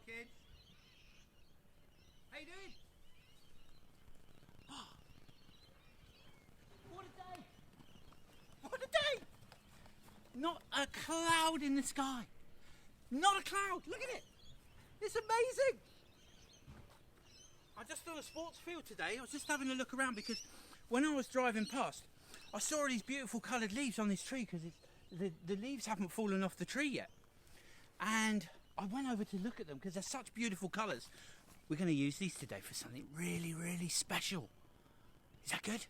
kids. How you doing? What a day! What a day! Not a cloud in the sky. Not a cloud. Look at it. It's amazing. I just on a sports field today. I was just having a look around because when I was driving past, I saw all these beautiful coloured leaves on this tree because the leaves haven't fallen off the tree yet. And I went over to look at them because they're such beautiful colours. We're going to use these today for something really, really special. Is that good?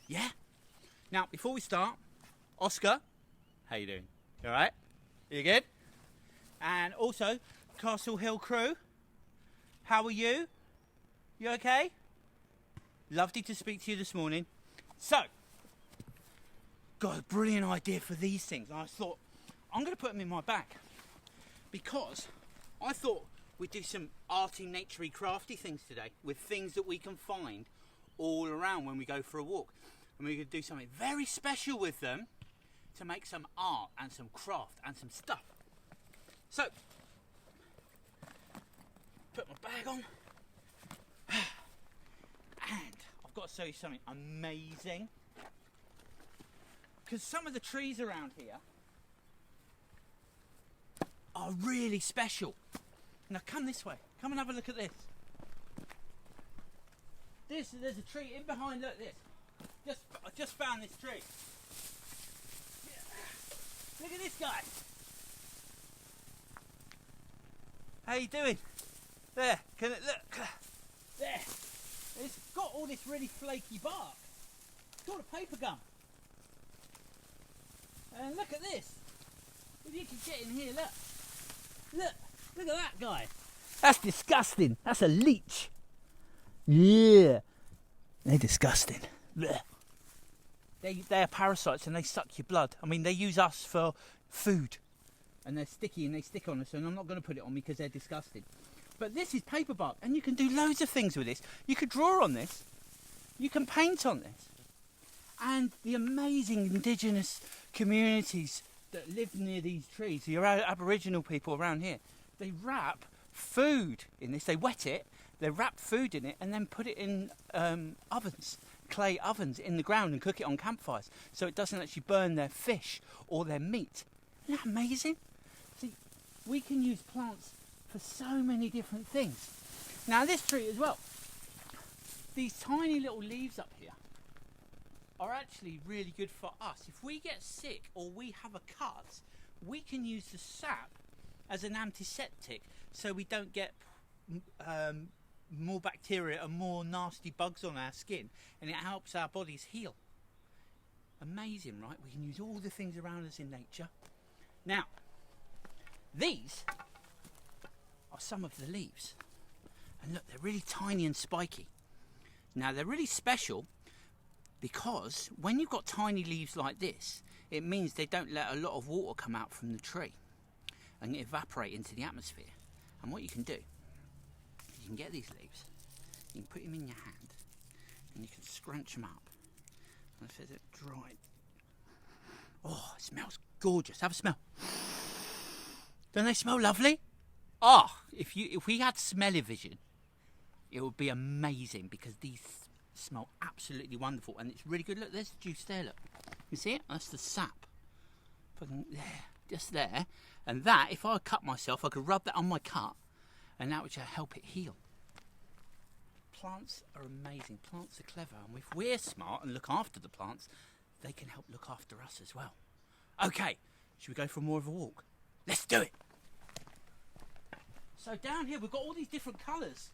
Yeah? Now, before we start, Oscar, how you doing? You alright? You good? And also, Castle Hill crew, how are you? You okay? Lovely to speak to you this morning. So, got a brilliant idea for these things. I thought, I'm going to put them in my bag because I thought we'd do some arty, naturey, crafty things today with things that we can find all around when we go for a walk. And we're going to do something very special with them to make some art and some craft and some stuff. So, put my bag on. And I've got to show you something amazing. Because some of the trees around here are really special. Now come this way. Come and have a look at this. There's a tree in behind. Look at this. I just found this tree. Look at this guy. How you doing? There. Can it look? There. It's got all this really flaky bark. It's called a paper gum. And look at this. If you can get in here, look. Look at that guy. That's disgusting. That's a leech. Yeah. They're disgusting. Blech. They are parasites and they suck your blood. I mean, they use us for food. And they're sticky and they stick on us. And I'm not going to put it on me because they're disgusting. But this is paperbark. And you can do loads of things with this. You could draw on this. You can paint on this. And the amazing indigenous communities that live near these trees, the Aboriginal people around here, they wrap food in this. They wet it, they wrap food in it, and then put it in ovens, clay ovens in the ground, and cook it on campfires, so it doesn't actually burn their fish or their meat. Isn't that amazing? See, we can use plants for so many different things. Now this tree as well, these tiny little leaves up here are actually really good for us. If we get sick or we have a cut, we can use the sap as an antiseptic so we don't get more bacteria and more nasty bugs on our skin, and it helps our bodies heal. Amazing, right? We can use all the things around us in nature. Now, these are some of the leaves. And look, they're really tiny and spiky. Now, they're really special because when you've got tiny leaves like this, it means they don't let a lot of water come out from the tree and evaporate into the atmosphere. And what you can do, you can get these leaves, you can put them in your hand, and you can scrunch them up. And if they're dried, oh, it smells gorgeous. Have a smell. Don't they smell lovely? Oh, if we had smell-o-vision, it would be amazing because these smell absolutely wonderful, and it's really good. Look, there's the juice there. Look, you see it? That's the sap. Putting there, just there, and that. If I cut myself, I could rub that on my cut, and that would help it heal. Plants are amazing. Plants are clever, and if we're smart and look after the plants, they can help look after us as well. Okay, should we go for more of a walk? Let's do it. So down here we've got all these different colours.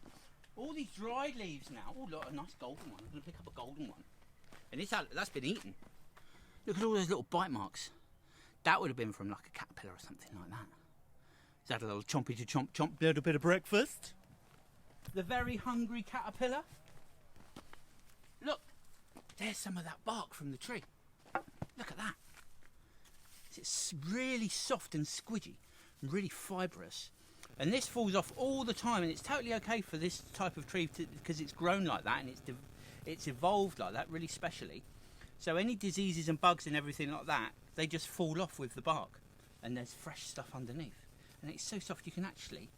All these dried leaves now. Oh, look, a nice golden one. I'm going to pick up a golden one. And that's been eaten. Look at all those little bite marks. That would have been from like a caterpillar or something like that. Is that a little chompy to chomp chomp, little bit of breakfast? The very hungry caterpillar. Look, there's some of that bark from the tree. Look at that. It's really soft and squidgy, and really fibrous. And this falls off all the time, and it's totally okay for this type of tree because it's grown like that and it's evolved like that really specially. So any diseases and bugs and everything like that, they just fall off with the bark, and there's fresh stuff underneath. And it's so soft you can actually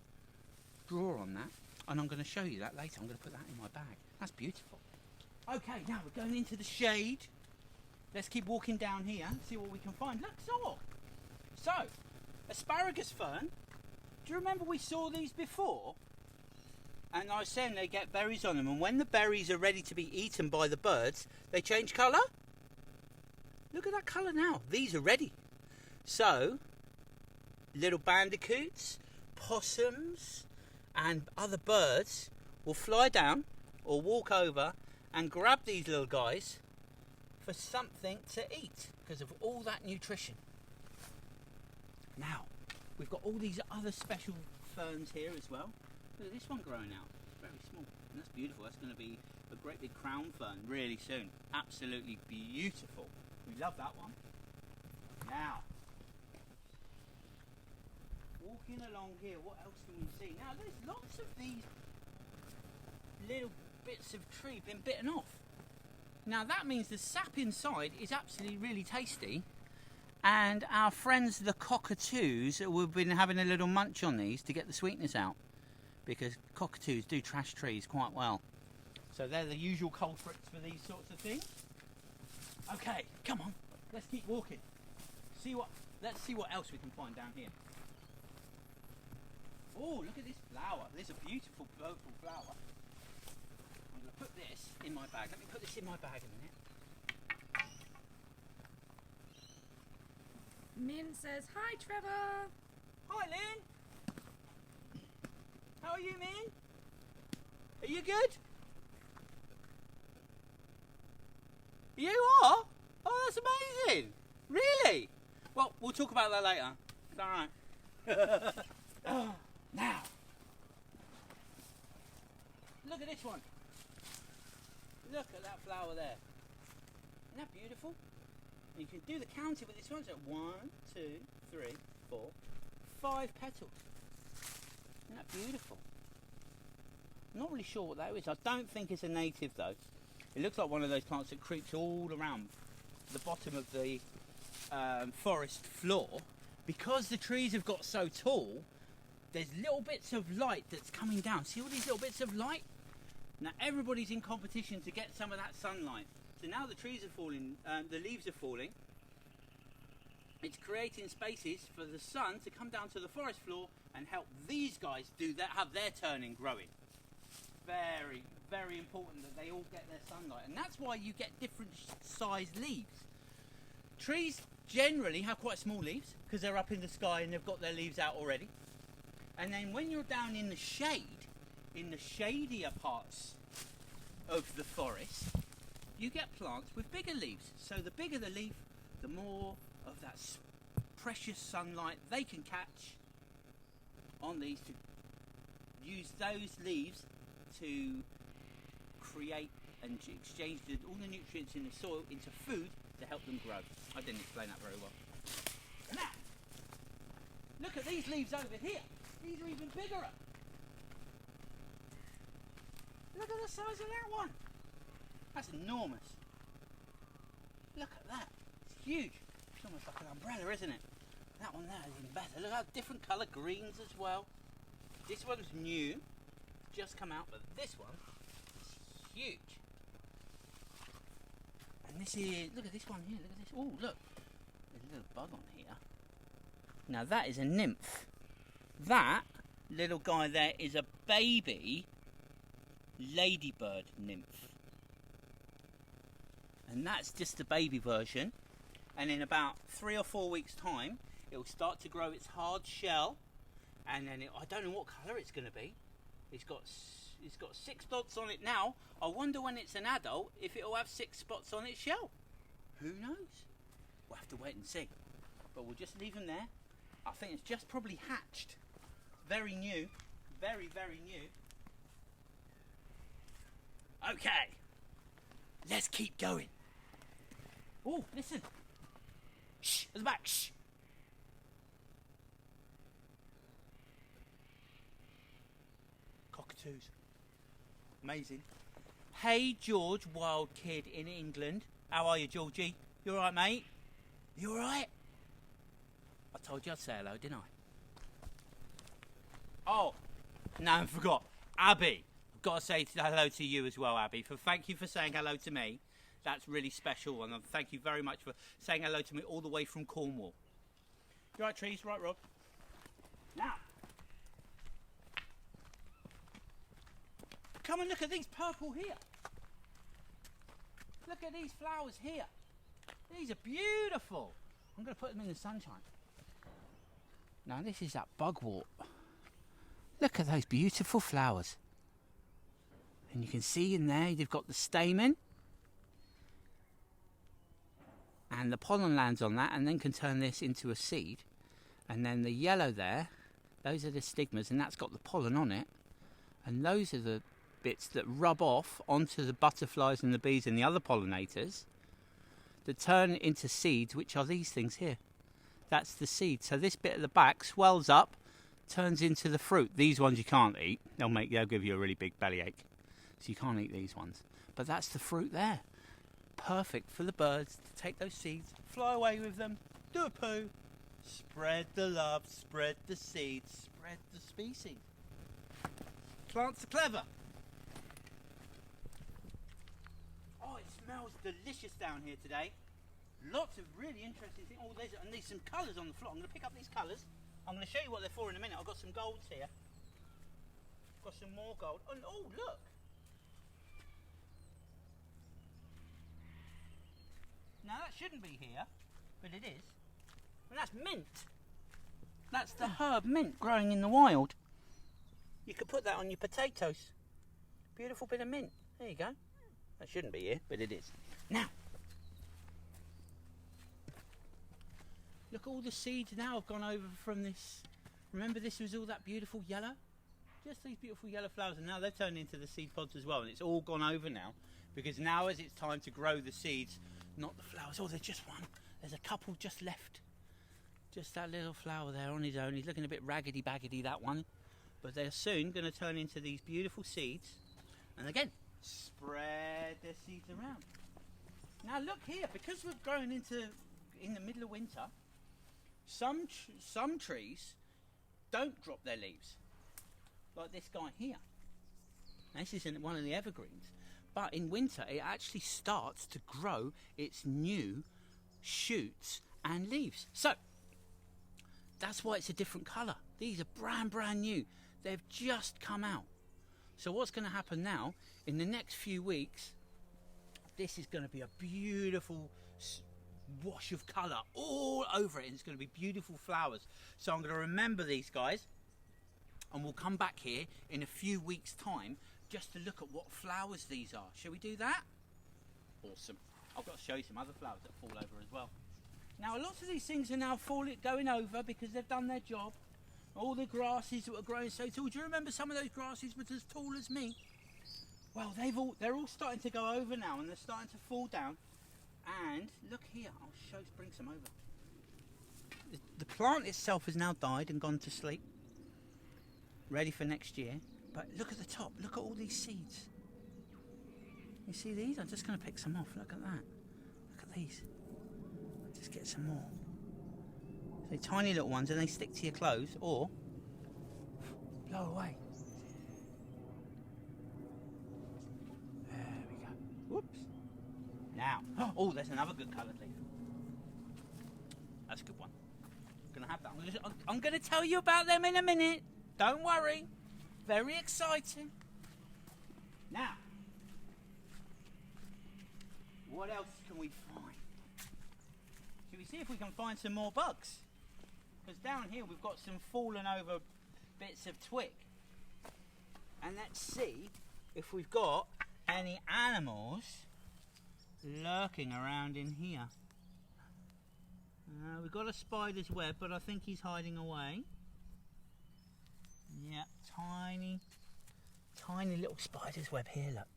straw on that, and I'm going to show you that later. I'm going to put that in my bag. That's beautiful. Okay, now we're going into the shade. Let's keep walking down here and see what we can find. Look, so asparagus fern. Do you remember we saw these before? And I was saying they get berries on them, and when the berries are ready to be eaten by the birds, they change colour. Look at that colour now. These are ready. So, little bandicoots, possums, and other birds will fly down or walk over and grab these little guys for something to eat because of all that nutrition. Now, we've got all these other special ferns here as well. Look at this one growing out. It's very small. And that's beautiful. That's going to be a great big crown fern really soon. Absolutely beautiful. We love that one. Now, walking along here, what else can we see? Now, there's lots of these little bits of tree being bitten off. Now, that means the sap inside is absolutely really tasty. And our friends, the cockatoos, we've been having a little munch on these to get the sweetness out. Because cockatoos do trash trees quite well. So they're the usual culprits for these sorts of things. Okay, come on, let's keep walking. Let's see what else we can find down here. Oh, look at this flower. There's a beautiful purple flower. I'm going to put this in my bag. Let me put this in my bag a minute. Min says, hi Trevor. Hi Lynn. How are you, Min? Are you good? You are? Oh, that's amazing. Really? Well, we'll talk about that later. It's alright. Now, look at this one. Look at that flower there. Isn't that beautiful? You can do the counting with this one. So 1, 2, 3, 4, 5 petals. Isn't that beautiful? I'm not really sure what that is. I don't think it's a native though. It looks like one of those plants that creeps all around the bottom of the forest floor. Because the trees have got so tall, there's little bits of light that's coming down. See all these little bits of light? Now everybody's in competition to get some of that sunlight. So now the trees are falling, the leaves are falling. It's creating spaces for the sun to come down to the forest floor and help these guys do that, have their turn in growing. Very, very important that they all get their sunlight. And that's why you get different sized leaves. Trees generally have quite small leaves because they're up in the sky and they've got their leaves out already. And then when you're down in the shade, in the shadier parts of the forest, you get plants with bigger leaves. So the bigger the leaf, the more of that precious sunlight they can catch on these to use those leaves to create and exchange all the nutrients in the soil into food to help them grow. I didn't explain that very well. Now, look at these leaves over here. These are even bigger. Look at the size of that one. That's enormous. Look at that. It's huge. It's almost like an umbrella, isn't it? That one there is even better. Look how different colour, greens as well. This one's new, just come out, but this one is huge. And this is, look at this one here, look at this. Oh, look, there's a little bug on here. Now that is a nymph. That little guy there is a baby ladybird nymph. And that's just the baby version. And in about 3 or 4 weeks' time, it will start to grow its hard shell. And then I don't know what colour it's going to be. It's got 6 dots on it now. I wonder when it's an adult if it'll have 6 spots on its shell. Who knows? We'll have to wait and see. But we'll just leave them there. I think it's just probably hatched. Very new. Very, very new. Okay. Let's keep going. Oh, listen. Shh, at the back. Shh. Cockatoos. Amazing. Hey, George, wild kid in England. How are you, Georgie? You alright, mate? You alright? I told you I'd say hello, didn't I? Oh, No, I forgot. Abby, I've got to say hello to you as well, Abby. Thank you for saying hello to me. That's really special, and thank you very much for saying hello to me all the way from Cornwall. You right, Trees? Right, Rob? Now, come and look at these purple here. Look at these flowers here. These are beautiful. I'm going to put them in the sunshine. Now, this is that bugwort. Look at those beautiful flowers. And you can see in there, they've got the stamen. And the pollen lands on that and then can turn this into a seed. And then the yellow there, those are the stigmas, and that's got the pollen on it. And those are the bits that rub off onto the butterflies and the bees and the other pollinators that turn into seeds, which are these things here. That's the seed. So this bit at the back swells up, turns into the fruit. These ones you can't eat. They'll give you a really big bellyache. So you can't eat these ones. But that's the fruit there. Perfect for the birds to take those seeds, fly away with them, do a poo, spread the love, spread the seeds, spread the species. Plants are clever. Oh, it smells delicious down here today. Lots of really interesting things. Oh, there's some colours on the floor. I'm going to pick up these colours. I'm going to show you what they're for in a minute. I've got some golds here. Got some more gold. And oh, look. Now that shouldn't be here, but it is. And that's mint. That's the herb mint growing in the wild. You could put that on your potatoes. Beautiful bit of mint. There you go. That shouldn't be here, but it is. Now, look, all the seeds now have gone over from this. Remember, this was all that beautiful yellow? Just these beautiful yellow flowers, and now they're turned into the seed pods as well, and it's all gone over now, because now as it's time to grow the seeds, not the flowers. Oh, there's just one. There's a couple just left. Just that little flower there on his own. He's looking a bit raggedy-baggedy, that one. But they're soon going to turn into these beautiful seeds. And again, spread their seeds around. Now look here, because we're growing in the middle of winter, some trees don't drop their leaves. Like this guy here. Now, this isn't one of the evergreens. But in winter, it actually starts to grow its new shoots and leaves. So, that's why it's a different colour. These are brand new. They've just come out. So what's going to happen now, in the next few weeks, this is going to be a beautiful wash of colour all over it. And it's going to be beautiful flowers. So I'm going to remember these guys. And we'll come back here in a few weeks' time just to look at what flowers these are. Shall we do that? Awesome. I've got to show you some other flowers that fall over as well. Now, lots of these things are now going over because they've done their job. All the grasses that were growing so tall. Do you remember some of those grasses were as tall as me? Well, they're all starting to go over now, and they're starting to fall down. And look here, I'll bring some over. The plant itself has now died and gone to sleep, ready for next year. But look at the top, look at all these seeds. You see these? I'm just going to pick some off. Look at that. Look at these. I'll just get some more. So tiny little ones, and they stick to your clothes or blow away. There we go. Whoops. Now, oh, there's another good coloured leaf. That's a good one. I'm going to have that. I'm going to tell you about them in a minute. Don't worry. Very exciting. Now, what else can we find? Shall we see if we can find some more bugs? Because down here we've got some fallen over bits of twig. And let's see if we've got any animals lurking around in here. We've got a spider's web, but I think he's hiding away. Yeah, tiny little spider's web here, look.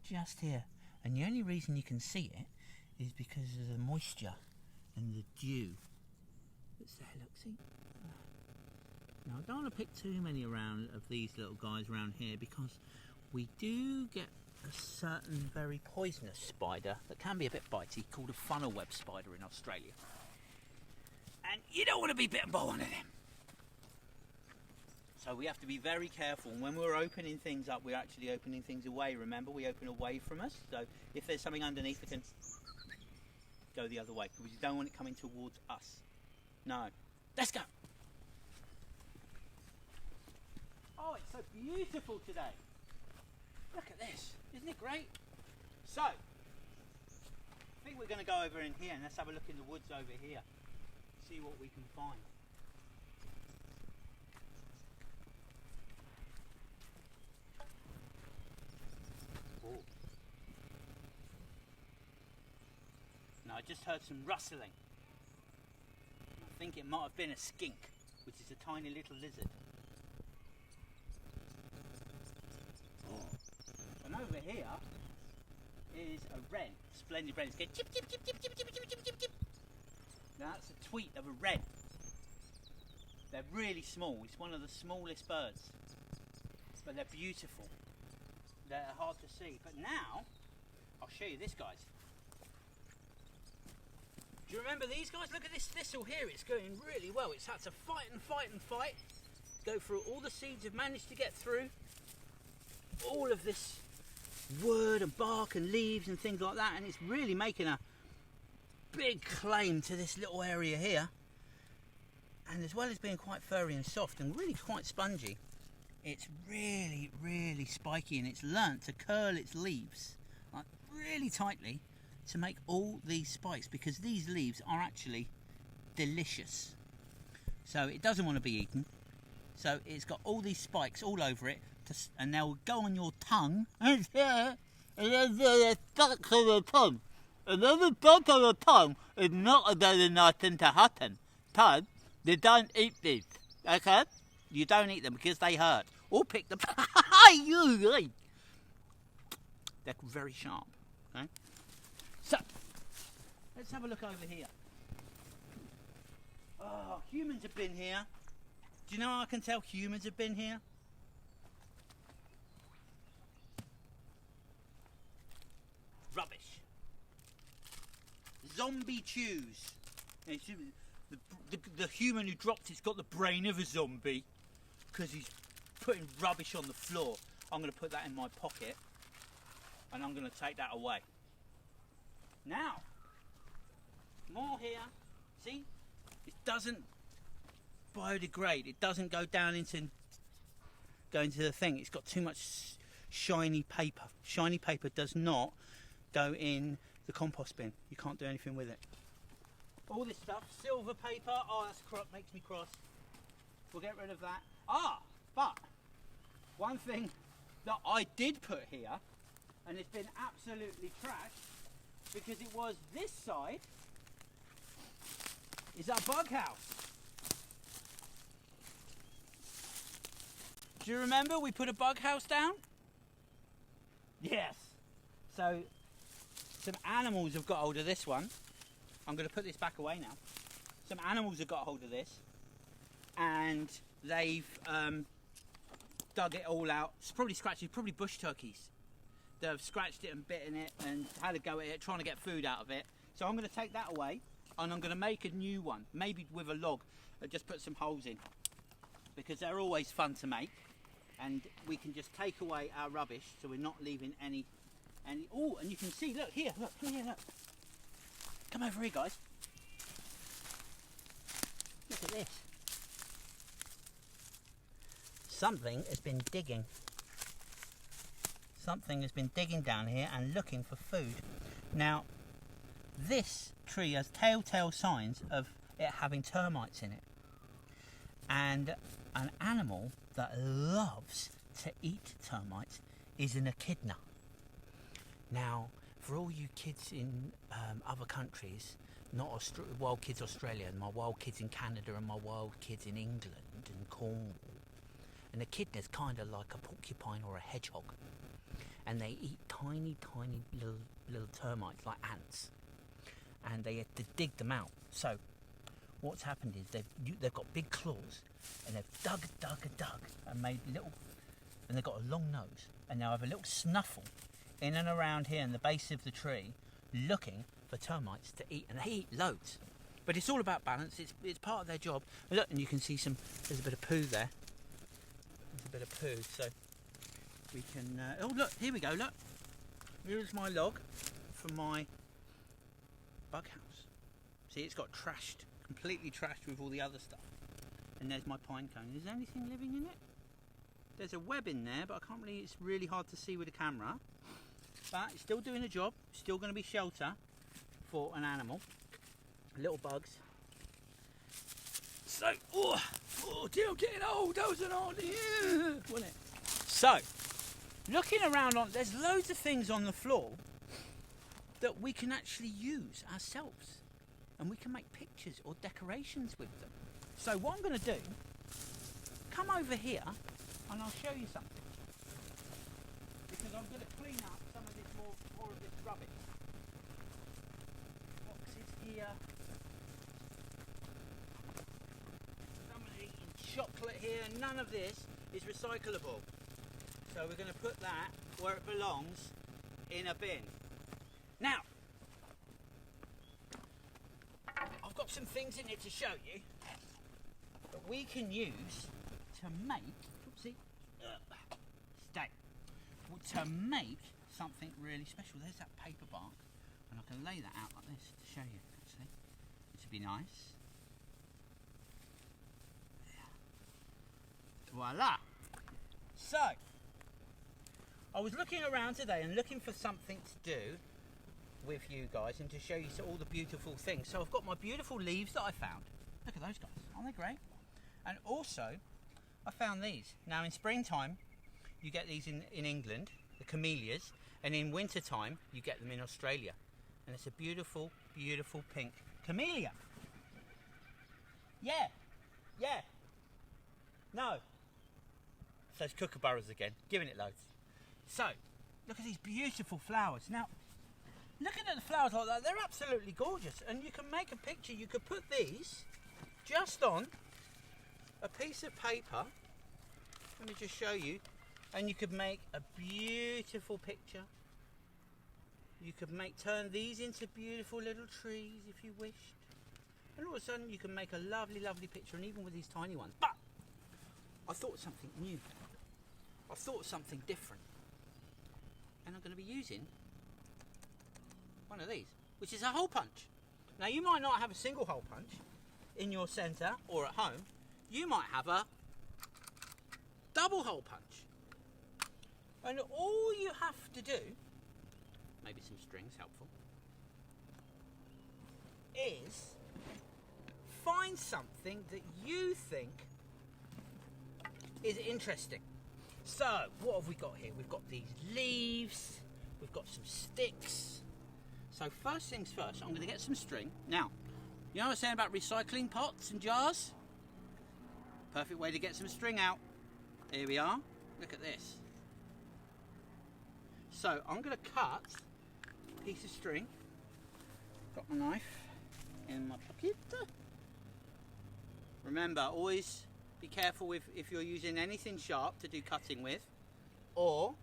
Just here. And the only reason you can see it is because of the moisture and the dew that's there, look, see? Now, I don't want to pick too many around of these little guys around here because we do get a certain very poisonous spider that can be a bit bitey called a funnel web spider in Australia. And you don't want to be bitten by one of them. So we have to be very careful. And when we're opening things up, we're actually opening things away. Remember, we open away from us. So if there's something underneath, it can go the other way. Because you don't want it coming towards us. No. Let's go. Oh, it's so beautiful today. Look at this. Isn't it great? So, I think we're going to go over in here and let's have a look in the woods over here. See what we can find. Oh. Now I just heard some rustling. I think it might have been a skink, which is a tiny little lizard. And over here is a wren, splendid wren. It's going chip, chip, chip, chip, chip, chip, chip, chip, chip, chip. Now that's a tweet of a wren. They're really small. It's one of the smallest birds, but they're beautiful. They're hard to see. But now I'll show you this, guys. Do you remember these guys? Look at this thistle here. It's going really well. It's had to fight and fight and fight. Go through all the seeds have managed to get through. All of this wood and bark and leaves and things like that, and it's really making a big claim to this little area here. And as well as being quite furry and soft and really quite spongy, it's really, really spiky, and it's learnt to curl its leaves like really tightly to make all these spikes, because these leaves are actually delicious. So it doesn't want to be eaten, so it's got all these spikes all over it, and they'll go on your tongue. And then they're stuck to the tongue. And then the stuck to the tongue is not a very nice thing to happen. So you don't eat these, okay? You don't eat them because they hurt. Or pick them. They're very sharp. Okay? So let's have a look over here. Oh, humans have been here. Do you know how I can tell humans have been here? Rubbish. Zombie chews. The human who dropped it's got the brain of a zombie because he's putting rubbish on the floor. I'm going to put that in my pocket and I'm going to take that away. Now, more here. See? It doesn't biodegrade. It doesn't go into the thing. It's got too much shiny paper. Shiny paper does not go in the compost bin. You can't do anything with it. All this stuff, silver paper, oh that's makes me cross. We'll get rid of that. But one thing that I did put here, and it's been absolutely trashed because it was this side, is our bug house. Do you remember we put a bug house down? Yes. So some animals have got hold of this one. I'm going to put this back away now. Some animals have got hold of this and they've dug it all out. It's probably scratched, probably bush turkeys. They've scratched it and bitten it and had a go at it, trying to get food out of it. So I'm going to take that away and I'm going to make a new one, maybe with a log, and just put some holes in, because they're always fun to make, and we can just take away our rubbish so we're not leaving any. Oh, and you can see, look here, look, come here, look. Come over here, guys. Look at this. Something has been digging. Something has been digging down here and looking for food. Now, this tree has telltale signs of it having termites in it. And an animal that loves to eat termites is an echidna. Now, for all you kids in other countries, not Wildkids Australia, and my Wildkids in Canada and my Wildkids in England and Cornwall, an echidna is kind of like a porcupine or a hedgehog, and they eat tiny, tiny little termites like ants, and they have to dig them out. So, what's happened is they've got big claws, and they've dug, and made little, and they've got a long nose, and now have a little snuffle in and around here in the base of the tree, looking for termites to eat, and they eat loads. But it's all about balance. It's part of their job. And look, and you can see there's a bit of poo there. bit of poo, so we can... oh look, here we go, look. Here's my log from my bug house. See, it's got trashed, completely trashed with all the other stuff. And there's my pine cone. Is there anything living in it? There's a web in there, but I can't really, it's really hard to see with the camera. But it's still doing the job, still going to be shelter for an animal. Little bugs. So, oh dear, I'm getting old, that was an old, yeah, wasn't it? So, looking around, there's loads of things on the floor that we can actually use ourselves. And we can make pictures or decorations with them. So what I'm going to do, come over here and I'll show you something. Because I'm going to clean up some of this more of this rubbish. Boxes here. Someone eating chocolate here. None of this is recyclable. So we're going to put that where it belongs, in a bin. Now, I've got some things in here to show you that we can use to make, oopsie, stay, to make something really special. There's that paperbark, and I can lay that out like this to show you, actually. It should be nice. Yeah. Voila. So, I was looking around today and looking for something to do with you guys and to show you all the beautiful things. So I've got my beautiful leaves that I found. Look at those guys, aren't they great? And also, I found these. Now in springtime, you get these in England, the camellias, and in wintertime, you get them in Australia. And it's a beautiful, beautiful pink camellia. Yeah, yeah. No. So it's kookaburras again, giving it loads. So, look at these beautiful flowers. Now, looking at the flowers like that, they're absolutely gorgeous. And you can make a picture. You could put these just on a piece of paper. Let me just show you. And you could make a beautiful picture. You could turn these into beautiful little trees if you wished. And all of a sudden you can make a lovely, lovely picture, and even with these tiny ones. But I thought something new. I thought something different. And I'm going to be using one of these, which is a hole punch. Now you might not have a single hole punch in your centre or at home. You might have a double hole punch. And all you have to do, maybe some strings helpful, is find something that you think is interesting. So, what have we got here? We've got these leaves, we've got some sticks. So first things first, I'm going to get some string. Now, you know what I was saying about recycling pots and jars? Perfect way to get some string out. Here we are. Look at this. So I'm going to cut a piece of string. Got my knife in my pocket. Remember, always be careful if you're using anything sharp to do cutting with, or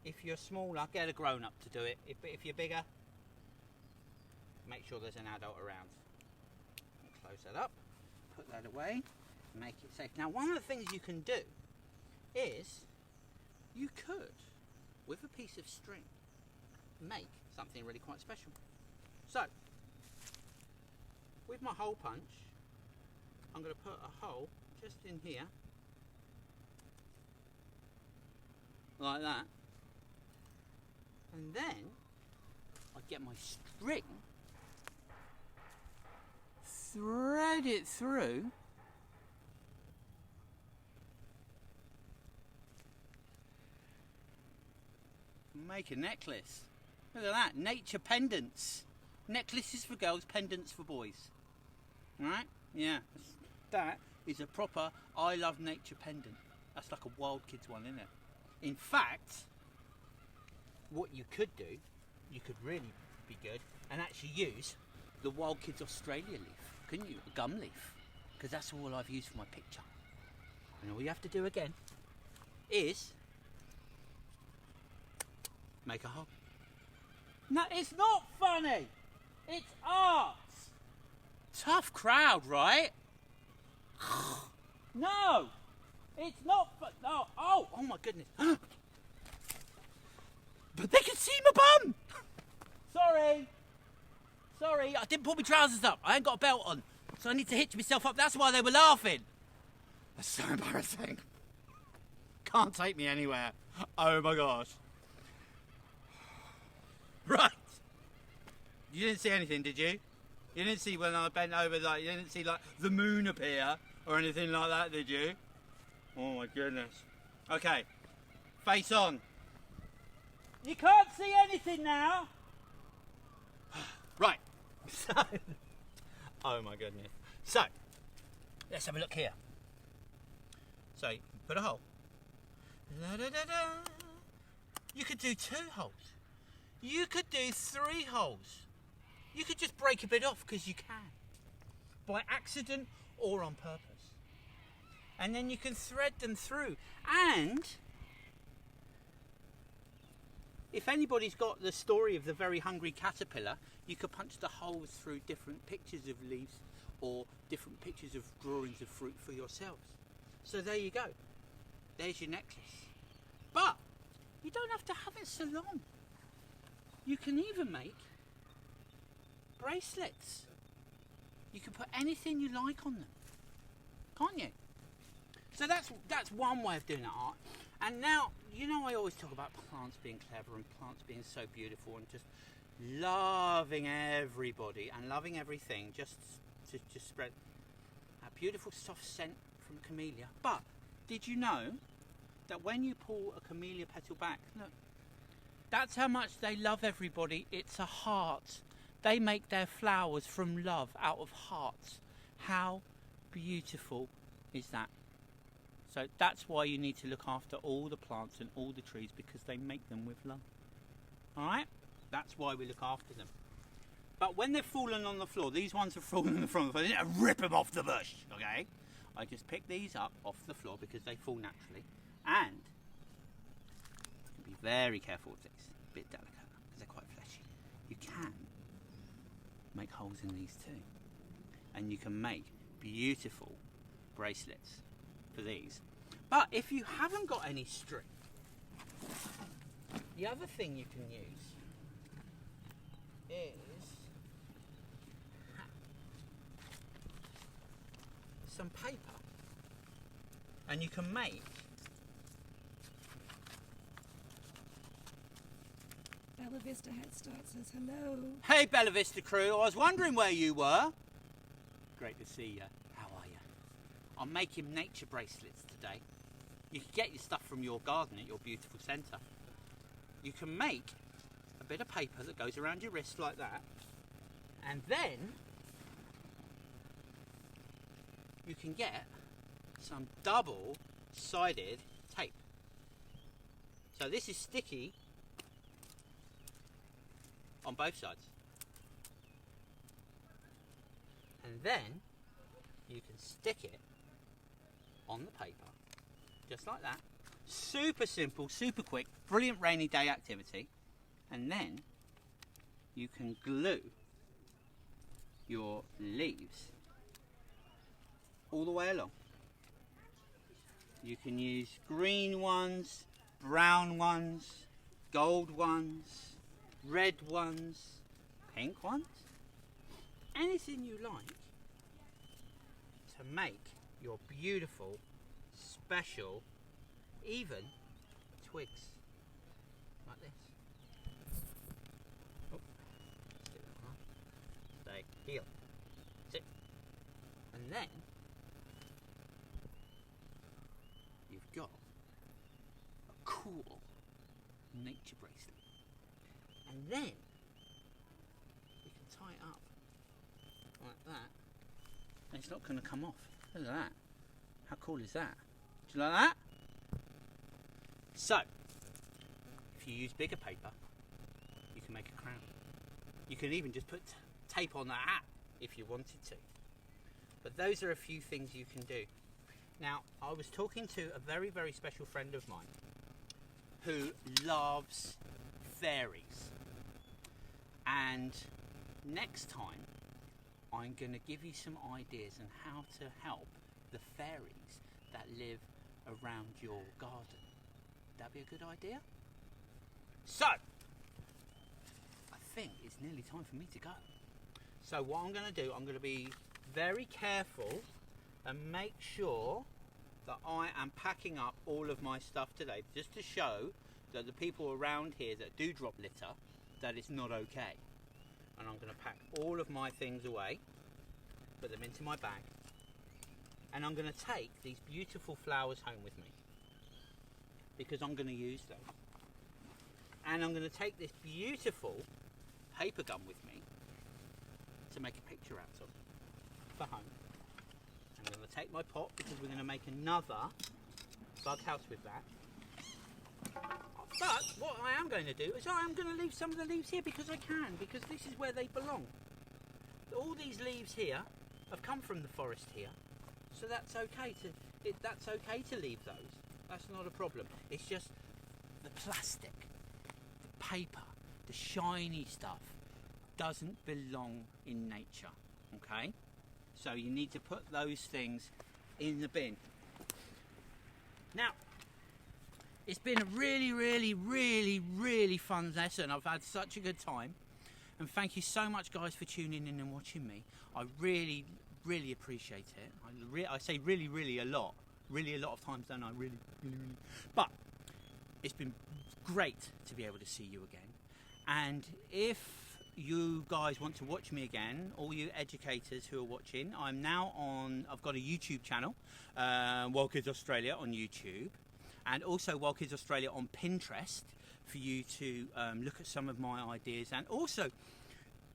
if you're smaller, get a grown-up to do it. If you're bigger, make sure there's an adult around. Close that up, put that away, make it safe. Now, one of the things you can do is you could, with a piece of string, make something really quite special. So, with my hole punch, I'm going to put a hole just in here, like that, and then I get my string, thread it through, make a necklace. Look at that, nature pendants. Necklaces for girls, pendants for boys. Alright? Yeah. That is a proper I love nature pendant. That's like a Wildkids one, isn't it? In fact, what you could do, you could really be good and actually use the Wildkids Australia leaf, couldn't you? A gum leaf. Because that's all I've used for my picture. And all you have to do again is make a hole. No, it's not funny. It's art. Tough crowd, right? No. It's not. No. Oh my goodness. But they can see my bum. Sorry, I didn't pull my trousers up. I ain't got a belt on, so I need to hitch myself up. That's why they were laughing. That's so embarrassing. Can't take me anywhere. Oh my gosh. Right. You didn't see anything, did you? You didn't see when I bent over, like, you didn't see, like, the moon appear or anything like that, did you? Oh my goodness. Okay. Face on. You can't see anything now. Right. So, oh my goodness. So, let's have a look here. So, you put a hole. Da-da-da-da. You could do 2 holes. You could do 3 holes. You could just break a bit off because you can. By accident or on purpose. And then you can thread them through. And if anybody's got the story of the very hungry caterpillar, you could punch the holes through different pictures of leaves or different pictures of drawings of fruit for yourselves. So there you go. There's your necklace. But you don't have to have it so long. You can even make bracelets. You can put anything you like on them, can't you? So that's one way of doing art. And now, you know, I always talk about plants being clever and plants being so beautiful and just loving everybody and loving everything, just to just spread a beautiful soft scent from camellia. But did you know that when you pull a camellia petal back, look, that's how much they love everybody. It's a heart. They make their flowers from love, out of hearts. How beautiful is that? So that's why you need to look after all the plants and all the trees, because they make them with love. Alright? That's why we look after them. But when they've fallen on the floor, these ones have fallen on the floor, I didn't rip them off the bush, okay? I just pick these up off the floor because they fall naturally. And you can be very careful with these. A bit delicate because they're quite fleshy. You can make holes in these too. And you can make beautiful bracelets for these. But if you haven't got any string, the other thing you can use is some paper. And you can make Bella Vista Head Start says hello. Hey Bella Vista crew, I was wondering where you were. Great to see you. How are you? I'm making nature bracelets today. You can get your stuff from your garden at your beautiful centre. You can make a bit of paper that goes around your wrist like that, and then you can get some double-sided tape. So this is sticky on both sides. And then you can stick it on the paper, just like that. Super simple, super quick, brilliant rainy day activity. And then you can glue your leaves all the way along. You can use green ones, brown ones, gold ones, red ones, pink ones, anything you like to make your beautiful, special, even twigs like this. Oh, stick that on. Stay heel. Sit. And then you've got a cool nature bracelet. And then you can tie it up like that, and it's not going to come off. Look at that. How cool is that? Do you like that? So, if you use bigger paper, you can make a crown. You can even just put tape on the hat if you wanted to. But those are a few things you can do. Now, I was talking to a very, very special friend of mine who loves fairies. And next time, I'm going to give you some ideas on how to help the fairies that live around your garden. That'd be a good idea. So, I think it's nearly time for me to go. So what I'm going to do, I'm going to be very careful and make sure that I am packing up all of my stuff today, just to show that the people around here that do drop litter, that it's not okay. And I'm going to pack all of my things away, put them into my bag, and I'm going to take these beautiful flowers home with me, because I'm going to use them. And I'm going to take this beautiful paper gun with me to make a picture out of for home. I'm going to take my pot, because we're going to make another bug house with that. But what I am going to do is I am going to leave some of the leaves here, because I can, because this is where they belong. All these leaves here have come from the forest here, so that's okay to leave those. That's not a problem. It's just the plastic, the paper, the shiny stuff doesn't belong in nature, okay? So you need to put those things in the bin. Now, it's been a really, really, really, really fun lesson. I've had such a good time. And thank you so much, guys, for tuning in and watching me. I really, really appreciate it. I say really, really a lot. Really a lot of times, don't I? Really, really, really. But it's been great to be able to see you again. And if you guys want to watch me again, all you educators who are watching, I've got a YouTube channel, Wildkids Australia on YouTube, and also Wildkids Australia on Pinterest for you to look at some of my ideas, and also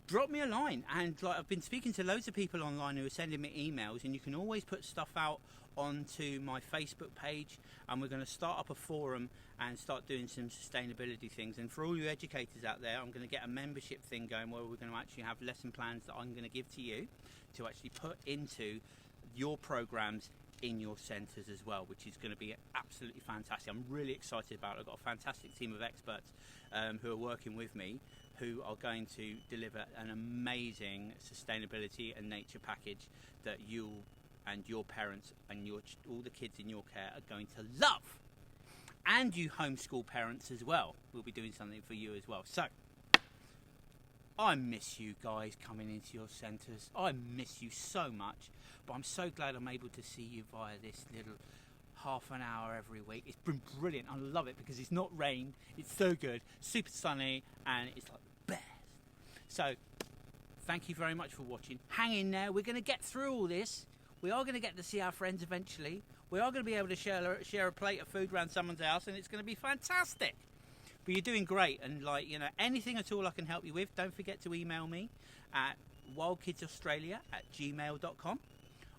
drop me a line. And I've been speaking to loads of people online who are sending me emails, and you can always put stuff out onto my Facebook page, and we're going to start up a forum and start doing some sustainability things. And for all you educators out there, I'm going to get a membership thing going where we're going to actually have lesson plans that I'm going to give to you to actually put into your programs in your centres as well, which is going to be absolutely fantastic. I'm really excited about it. I've got a fantastic team of experts who are working with me, who are going to deliver an amazing sustainability and nature package that you and your parents and all the kids in your care are going to love. And you homeschool parents as well, we'll be doing something for you as well. So I miss you guys coming into your centres. I miss you so much, but I'm so glad I'm able to see you via this little half an hour every week. It's been brilliant. I love it because it's not rained. It's so good, super sunny, and it's like the best. So thank you very much for watching. Hang in there. We're going to get through all this. We are going to get to see our friends eventually. We are going to be able to share a plate of food around someone's house, and it's going to be fantastic. But you're doing great, and anything at all I can help you with, don't forget to email me at wildkidsaustralia@gmail.com,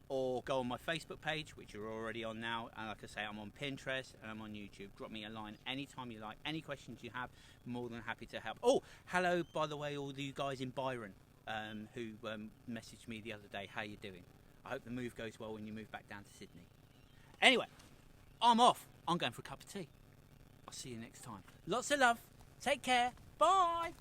or go on my Facebook page, which you're already on now, and like I say, I'm on Pinterest and I'm on YouTube. Drop me a line anytime you like. Any questions you have, more than happy to help. Oh, hello, by the way, all you guys in Byron who messaged me the other day. How you doing? I hope the move goes well when you move back down to Sydney. Anyway, I'm off. I'm going for a cup of tea. I'll see you next time. Lots of love. Take care. Bye.